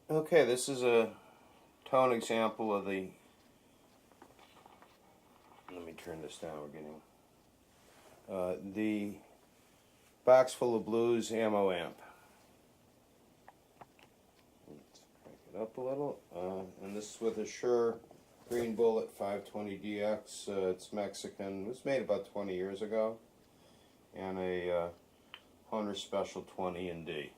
Okay, this is a tone example of the, let me turn this down, we're getting, the Box Full of Blues ammo amp. Let's crank it up a little, and this is with a Shure Green Bullet 520DX. It's Mexican, it was made about 20 years ago, and a Hunter Special 20 in D.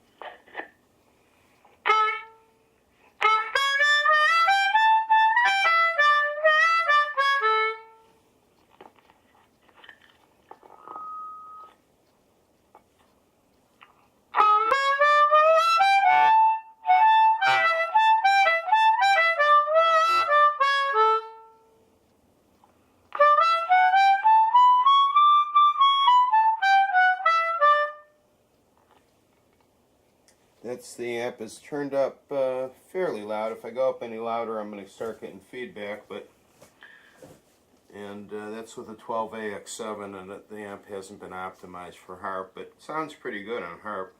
That's the amp is turned up fairly loud. If I go up any louder, I'm going to start getting feedback. And that's with a 12AX7, and the amp hasn't been optimized for harp, but it sounds pretty good on harp.